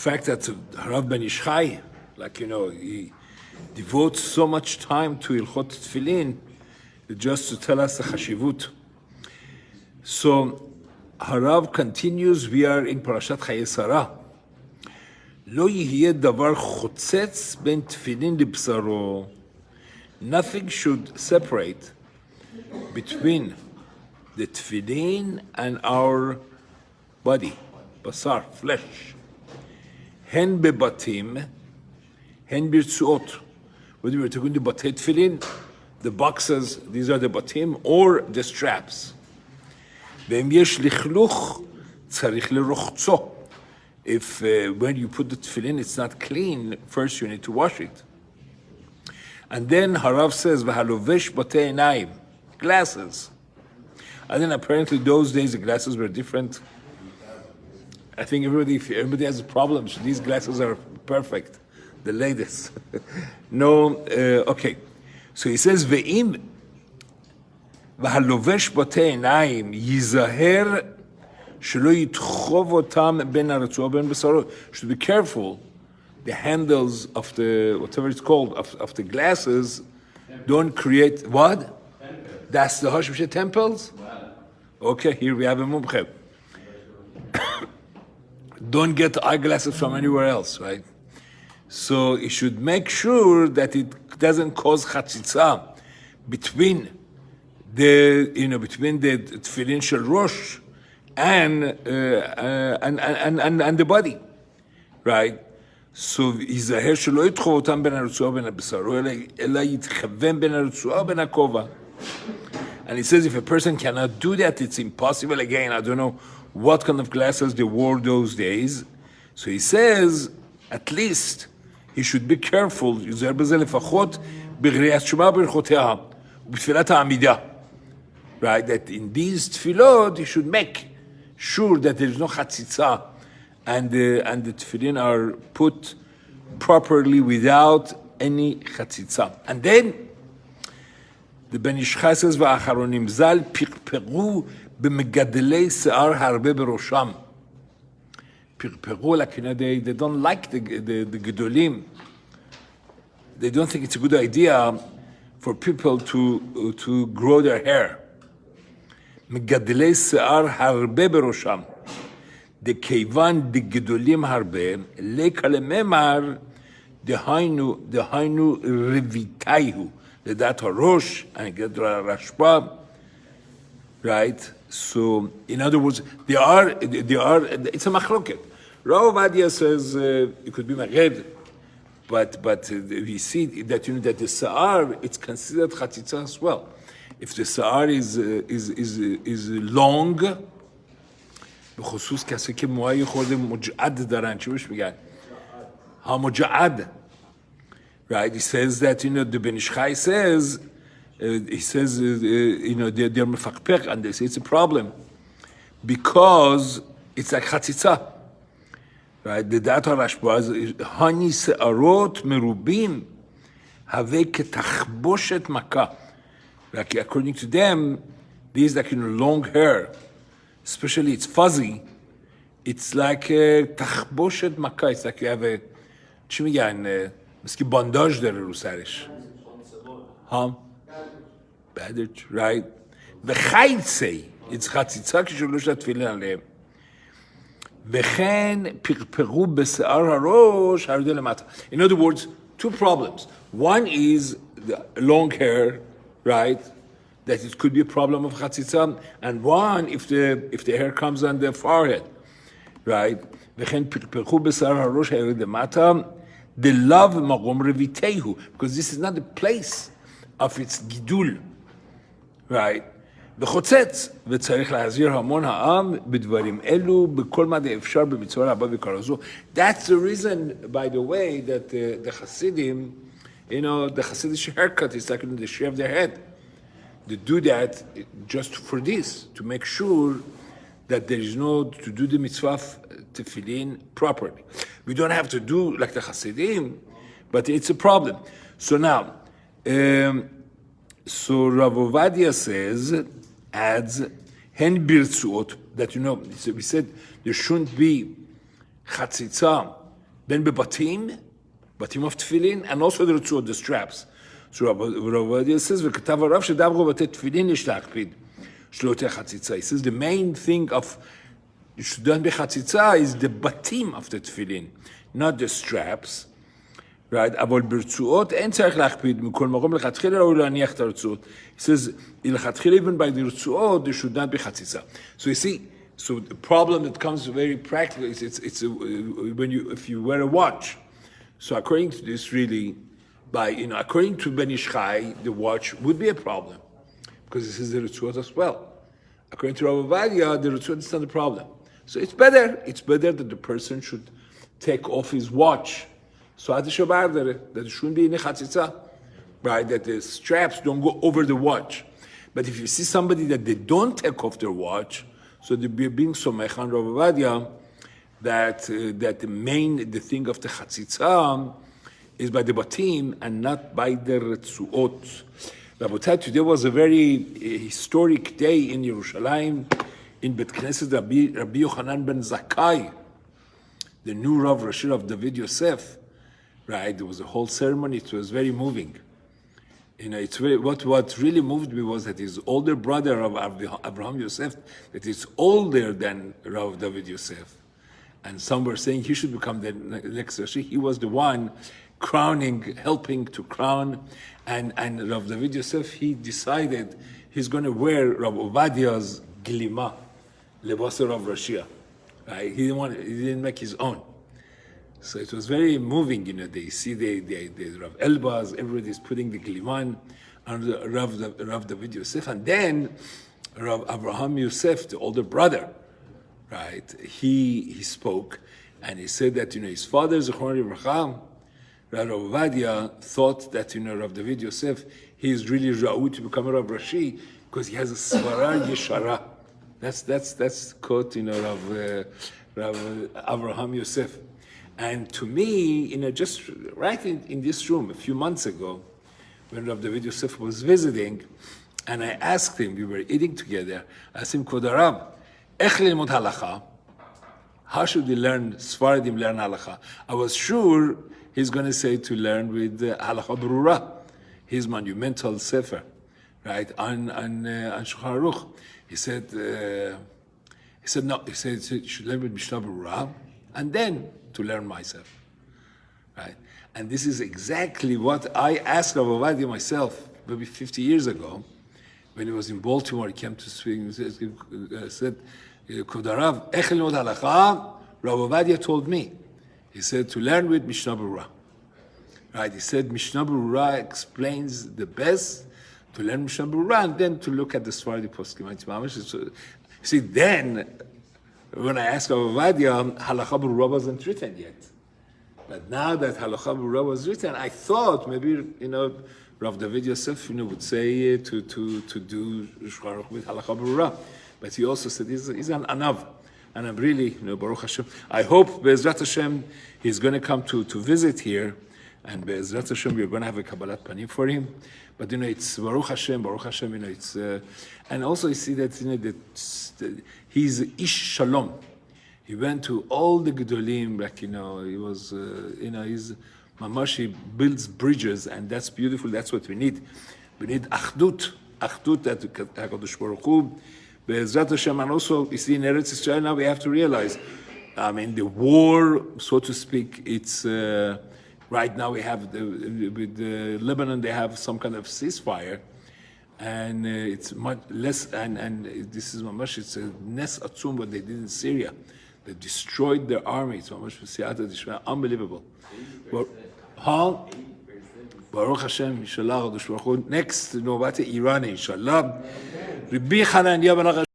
fact that Harav Ben Ishchai, he devotes so much time to Ilchot Tefillin, just to tell us the chashivut. So Harav continues, we are in Parashat Chayei Sarah. Lo yihye davar chotzetz ben tefillin libsaro. Nothing should separate between the tefillin and our body, basar, flesh. Hen bebatim, hen birtzuot. Whether we're talking about tefillin, the boxes, these are the batim, or the straps. Ve'em yesh lichluch, tzarich lerochzo. If when you put the tefillin, it's not clean, first you need to wash it. And then Harav says, v'halovesh batei einayim, glasses. And then apparently those days the glasses were different. I think everybody has problems. These glasses are perfect, the latest. No, okay. So he says, ve'im v'halovesh batei einayim yizaher should be careful. The handles of the, whatever it's called, of the glasses, don't create, what? That's the Hashemshe temples? Okay, here we have a mumche. Don't get eyeglasses from anywhere else, right? So you should make sure that it doesn't cause chatzitza between the tefillin shel rosh and the body, right? So ייזהר שלא ידחו אותם בין הרצועה ובין הבשרו, אלא יתכוון בין הרצועה ובין הכובע. And he says if a person cannot do that, it's impossible. Again, I don't know what kind of glasses they wore those days. So he says, at least he should be careful. ייזהר בזה לפחות בקריאת שמע ברכותיה ובתפילת העמידה. Right, that in these tefillot, he should make sure that there is no chatzitza, and the tefillin are put properly without any chatzitza. And then the Ben Ishchai says, "Va'acharonim zal pirperu b'megadelei se'ar harbe berosham." Pirperu, like they don't like the gedolim. They don't think it's a good idea for people to grow their hair. מגדלי שיער הרבה בראשם. דכיוון דגדולים הרבה, לקה לממר, דהיינו רביתיהו, לדעת הראש, אני get הרשב"א, right? So, in other words, they are, it's a machloket. Rav Ovadia says it could be maghed, but we see that that the sa'ar, it's considered chatzitza as well. If the sa'ar is long, بخصوص کسی که موهای خود مجعد دارن چی بهش میگن؟ ها مجعد. Right? He says that, the Ben Ishchai says, they're mefakpek, and they say it's a problem because it's like chatzitza. Right? The data Rashba is hani se'arot merubim have ketachboshet makah. Like according to them, these long hair, especially it's fuzzy, it's like a tachboshet makah. It's like you have a چی میگن مثل بانداژ داره رو سرش. ها بعدش right و خیلی it's חציצה כשלוש התפילין עליהם. וכן פרפרו בשיער הראש הרדו למטה. In other words, two problems. One is the long hair, right? That it could be a problem of chatzitza, and one if the hair comes on the forehead, right? וכן פרפרו בשיער הראש הרדו למטה. The love magom revitehu, because this is not the place of its gidul, right? וחוצץ, וצריך להזהיר המון העם בדברים אלו, בכל מה אפשר במצווה רבה וקרה זו. That's the reason, by the way, that the Hasidim, the Hasidic haircut is like they shave their head. They do that just for this, to make sure that there is to do the mitzvah tefillin properly. We don't have to do like the Hasidim, but it's a problem. So now, so Rav Ovadia adds, hen birtzuot, that we said there shouldn't be chatzitza Ben bebatim of tefillin, and also the ritzuot, the straps. So Rav Ovadia says, "V'katav harav shedavro b'tet tefillin yesh la'akpid shelo teh chatzitza." He says the main thing of shouldn't be chatzitza is the batim of the tefillin, not the straps. Right? אבל ברצועות אין צריך להקפיד מכל מקום לכתחילה ראוי להניח את הרצועות. He says, לכתחילה even by the רצועות, there should not be חציצה. So you see, so the problem that comes very practical is it's if you wear a watch. So according to this, really, according to Ben Ish Chai, the watch would be a problem because this is the ritual as well. According to Rav Ovadia, the ritual is not a problem. So it's better that the person should take off his watch. So that it shouldn't be in a chatzitza, right? That the straps don't go over the watch. But if you see somebody that they don't take off their watch, so they're being somech on Rav Ovadia, that the thing of the chatzitza is by the batim and not by the retzuot. Rabotai, today was a very historic day in Yerushalayim, in Bet Knesset Rabbi Yochanan ben Zakkai, the new Rav Rashi of David Yosef. Right, there was a whole ceremony. It was very moving. It's really, what really moved me was that his older brother of Abraham Yosef, that is older than Rav David Yosef, and some were saying he should become the next Rashi. He was the one helping to crown, and Rav David Yosef, he decided he's going to wear Rav Ovadia's glima, lebasa Rav Rashia. Right? He didn't make his own. So it was very moving, they see the Rav Elbaz, everybody's putting the gliman under Rav David Yosef, and then Rav Abraham Yosef, the older brother, right, he spoke, and he said that, his father, Zechron Libracha, Rav Ovadia, thought that, Rav David Yosef, he is really Ra'u to become a Rav Rashi, because he has a Svara Yeshara. That's quote, Rav Abraham Yosef. And to me, just right in this room a few months ago, when Rav David Yosef was visiting, and I asked him, we were eating together, I asked him, Kvod Harav, ech lilmod halacha? How should we learn, Sfaradim learn halacha? I was sure he's going to say to learn with halacha berura, his monumental sefer, right, on Shulchan Aruch. He said no, he said you should learn with Mishnah berura, and then to learn myself, right? And this is exactly what I asked Rav Ovadia myself, maybe 50 years ago, when he was in Baltimore. He came to speak. He said, Kvod Harav, ech lilmod halacha? Rav Ovadia told me. He said to learn with Mishnah berura, right? He said Mishnah berura explains the best. To learn Mishnah berura and then to look at the Sfardi poskim. See, then, when I asked Rav Ovadia, halacha berura wasn't written yet. But now that halacha berura was written, I thought maybe, Rav David Yosef, would say to do Shulchan Aruch with halacha berura. But he also said he's an anav. And I'm really, Baruch Hashem, I hope, Be'ezrat Hashem, he's going to come to visit here. And Be'ezrat Hashem, we're going to have a Kabbalat Panim for him. But, it's Baruch Hashem, it's... and also you see that, that he's Ish Shalom. He went to all the Gedolim, he was, he's Mamash, he builds bridges, and that's beautiful, that's what we need. We need Achdut at HaKadosh Baruch Hu. Be'ezrat Hashem, and also, you see, in Eretz Yisrael now we have to realize, the war, so to speak, it's... right now we have, with Lebanon, they have some kind of ceasefire, and it's much less, and this is mamash, it's a nes atzum what they did in Syria. They destroyed their army. It's mamash unbelievable. Baruch Hashem, inshallah, next, Novate Iran, inshallah. Rabbi Hananiah ben